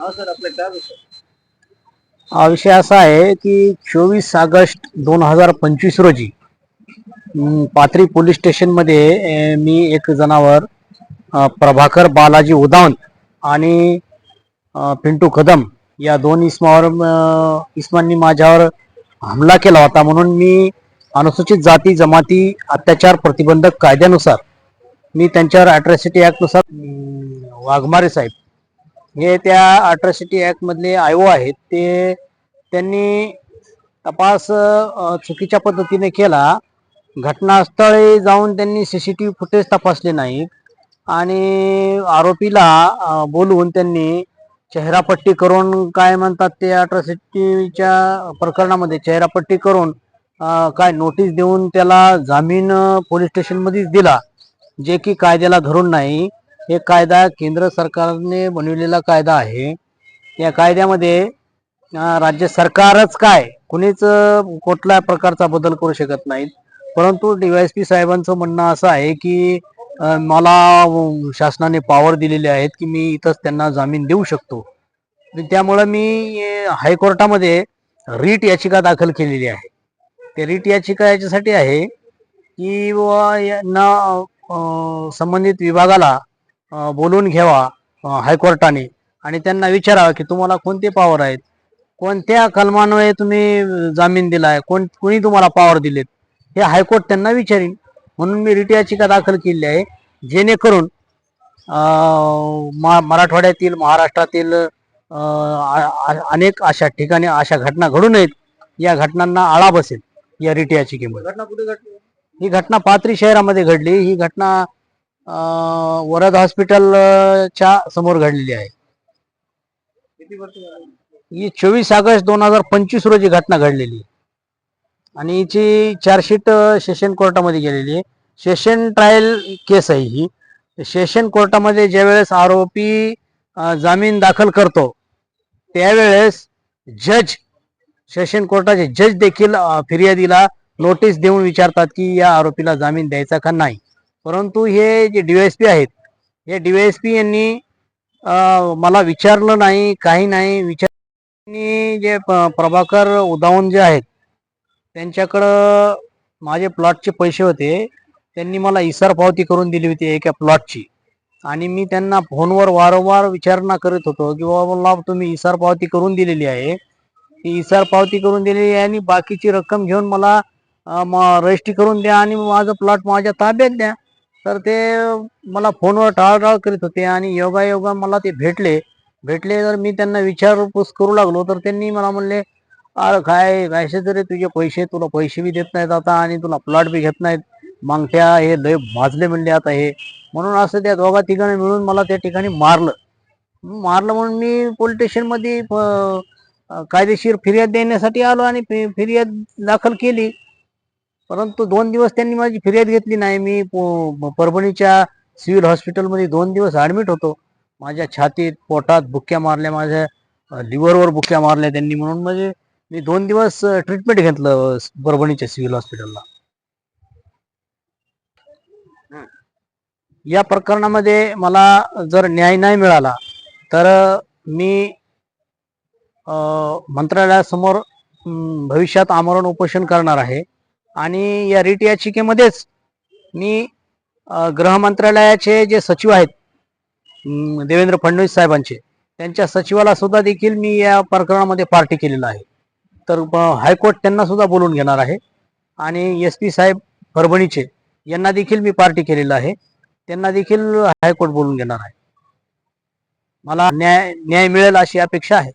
हा सर, आपला काय विषय? हा विषय असा आहे की 24 ऑगस्ट 2025 रोजी पाथरी पोलीस स्टेशन मध्ये मी एक जनावर प्रभाकर बालाजी उदावंत आणि पिंटू कदम या दोन इस्मांनी माझ्यावर हमला केला होता, म्हणून मी अनुसूचित जाती जमाती अत्याचार प्रतिबंधक कायद्यानुसार मी त्यांच्यावर अॅट्रॉसिटी ऍक्ट नुसार वाघमारे साहेब हे त्या अॅट्रॉसिटी ऍक्ट मधले आयो आहेत, ते त्यांनी तपास चुकीच्या पद्धतीने केला. घटनास्थळी जाऊन त्यांनी सीसीटीव्ही फुटेज तपासले नाही आणि आरोपीला बोलवून त्यांनी चेहरापट्टी करून, काय म्हणतात ते अॅट्रॉसिटीच्या प्रकरणामध्ये चेहरापट्टी करून काय नोटीस देऊन त्याला जामीन पोलीस स्टेशन मध्येच दिला, जे की कायद्याला धरून नाही. हे कायदा केंद्र सरकारने बनवलेला कायदा आहे. या कायद्यामध्ये राज्य सरकारच काय कुणीच कुठल्या प्रकारचा बदल करू शकत नाहीत. परंतु डीवायएसपी साहेबांचं म्हणणं असं आहे की मला शासनाने पॉवर दिलेले आहेत की मी इथंच त्यांना जामीन देऊ शकतो. त्यामुळे मी हायकोर्टामध्ये रीट याचिका दाखल केलेली आहे. ते रीट याचिका याच्यासाठी आहे की यांना संबंधित विभागाला बोलवून घ्यावा हायकोर्टाने आणि त्यांना विचारावं की तुम्हाला कोणते पॉवर आहेत, कोणत्या कलमान्वये तुम्ही जामीन दिलाय, कोणी तुम्हाला पॉवर दिलेत, हे हायकोर्ट त्यांना विचारीन. म्हणून मी रीट याचिका दाखल केली आहे, जेणेकरून मराठवाड्यातील महाराष्ट्रातील अनेक अशा ठिकाणी अशा घटना घडू नयेत, या घटनांना आळा बसेल या रीट याचिकेमुळे. घटना कुठे घडली? ही घटना पाथरी शहरामध्ये घडली. ही घटना वरद हॉस्पिटलच्या समोर घडलेली आहे. किती वर्ष झाली? ही 24 ऑगस्ट 2025 रोजी घटना घडलेली आणि हिची चार्जशीट सेशन कोर्टामध्ये गेलेली आहे. सेशन ट्रायल केस आहे ही. सेशन कोर्टामध्ये ज्यावेळेस आरोपी जामीन दाखल करतो त्यावेळेस जज, सेशन कोर्टाचे जज देखील फिर्यादीला नोटीस देऊन विचारतात की या आरोपीला जामीन द्यायचा का नाही. परंतु हे जे डीवायएसपी आहेत, हे डीवायएसपी यांनी मला विचारलं नाही, काही नाही विचारणी. जे प्रभाकर उदावंत जे आहेत त्यांच्याकडं माझे प्लॉटचे पैसे होते, त्यांनी मला इसार पावती करून दिली होती एका प्लॉटची आणि मी त्यांना फोनवर वारंवार विचारणा करत होतो की बाबा तुम्ही इसार पावती करून दिलेली आहे, ती इसार पावती करून दिलेली आहे आणि बाकीची रक्कम घेऊन मला रजिस्ट्री करून द्या आणि माझं प्लॉट माझ्या ताब्यात द्या. तर ते मला फोनवर टाळाटाळ करीत होते आणि योगायोगा मला ते भेटले. तर मी त्यांना विचारपूस करू लागलो तर त्यांनी मला म्हणले, अरे काय कसे तरी तुझे पैसे, तुला पैसे बी देत नाहीत आता आणि तुला प्लॉट बी घेत नाहीत, मागत्या हे लय भाजले म्हणले आता हे. म्हणून असं त्या दोघा तिघांनी मिळून मला त्या ठिकाणी मारलं. म्हणून मी पोलीस स्टेशनमध्ये कायदेशीर फिर्याद देण्यासाठी आलो आणि फिर्याद दाखल केली. परंतु 2 दिवस त्यांनी माझी फिर्याद घेतली नाही. मी परभणीच्या सिव्हिल हॉस्पिटलमध्ये 2 दिवस ऍडमिट होतो. माझ्या छातीत पोटात बुक्क्या मारल्या, माझ्या लिव्हरवर बुक्क्या मारल्या त्यांनी. म्हणून म्हणजे मी 2 दिवस ट्रीटमेंट घेतलं परभणीच्या सिव्हिल हॉस्पिटलला. या प्रकरणामध्ये मला जर न्याय नाही मिळाला तर मी मंत्रालयासमोर भविष्यात आमरण उपोषण करणार आहे. आणि या रीट याचिकेमध्येच मी गृह मंत्रालयाचे जे सचिव आहेत देवेंद्र फडणवीस साहेबांचे, त्यांच्या सचिवाला सुद्धा देखील मी या प्रकरणामध्ये पार्टी केलेला आहे. तर हायकोर्ट त्यांना सुद्धा बोलून घेणार आहे आणि SP साहेब परभणीचे यांना देखील मी पार्टी केलेला आहे, त्यांना देखील हायकोर्ट बोलून घेणार आहे. मला न्याय मिळेल अशी अपेक्षा आहे.